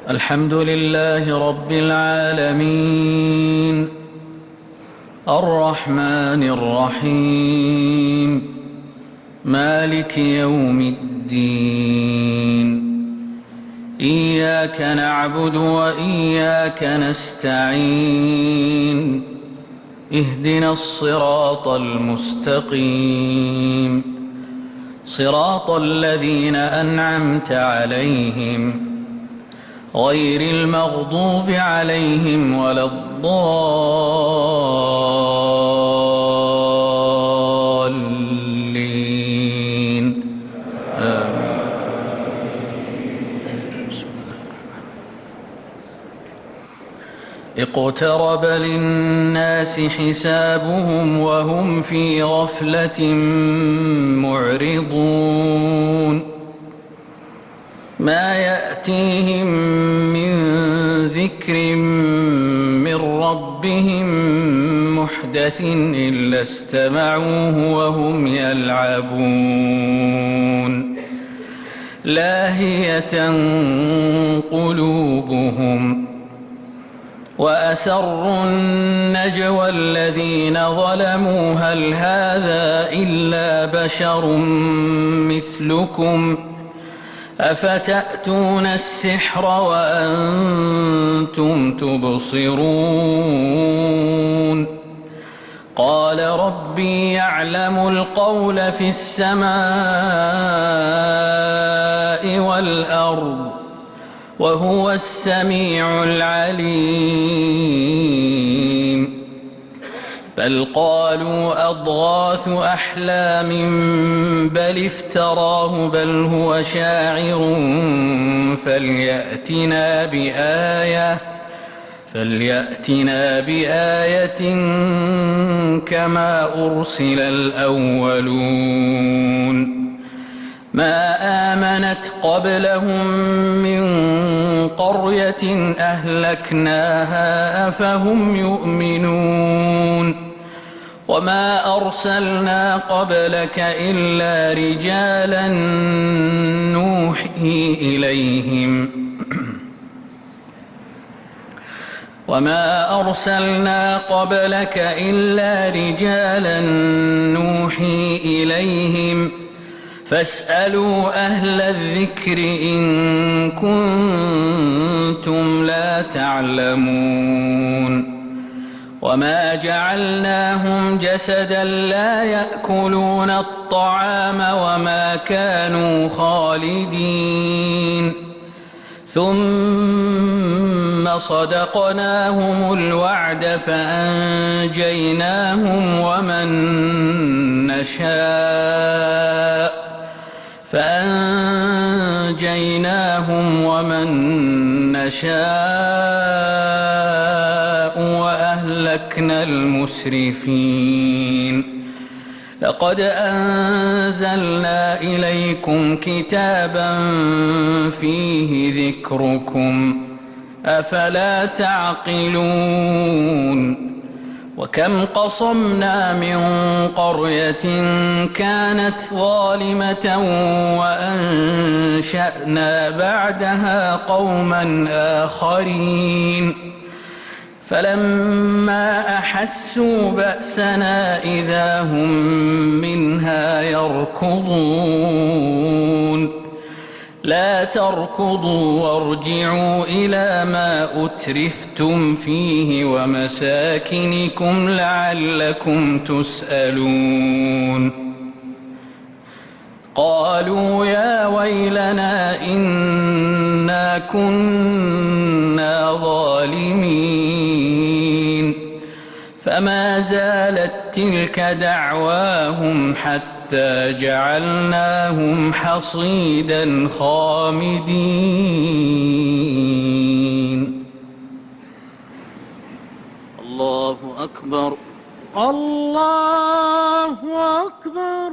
الحمد لله رب العالمين الرحمن الرحيم مالك يوم الدين إياك نعبد وإياك نستعين اهدنا الصراط المستقيم صراط الذين أنعمت عليهم غير المغضوب عليهم ولا الضالين آمين. اقترب للناس حسابهم وهم في غفلة معرضون ما يأتيهم من ذكر من ربهم محدث إلا استمعوه وهم يلعبون لاهية قلوبهم وأسروا النجوى الذين ظلموا هل هذا إلا بشر مثلكم أفتأتون السحر وأنتم تبصرون قال ربي يعلم القول في السماء والأرض وهو السميع العليم بل قالوا أضغاث أحلام بل افتراه بل هو شاعر فليأتنا بآية كما أرسل الأولون ما آمنت قبلهم من قرية أهلكناها أفهم يؤمنون وما أرسلنا قبلك إلا رجالا نوحي إليهم فاسألوا أهل الذكر إن كنتم لا تعلمون وما جعلناهم جسدا لا يأكلون الطعام وما كانوا خالدين ثم صدقناهم الوعد فأنجيناهم ومن نشاء وأهلكنا المسرفين لقد أنزلنا إليكم كتابا فيه ذكركم أفلا تعقلون وكم قصمنا من قرية كانت ظالمة وأنشأنا بعدها قوما آخرين فلما أحسوا بأسنا إذا هم منها يركضون لا تركضوا وارجعوا إلى ما أترفتم فيه ومساكنكم لعلكم تسألون قالوا يا ويلنا إنا كنا ظالمين فما زالت تلك دعواهم حتى جعلناهم حصيدا خامدين الله أكبر الله أكبر